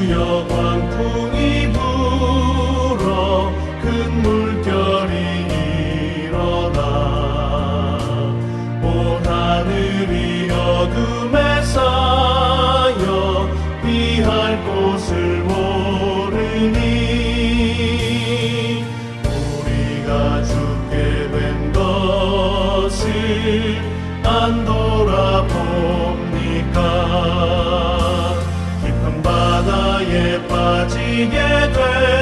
주여 광풍이 불어 큰 물결이 일어나 온 하늘이 어둠에 쌓여 피할 곳을 모르니 우리가 죽게 된 것을 안 돌아봅니까? 깊은 바다에 빠지게 돼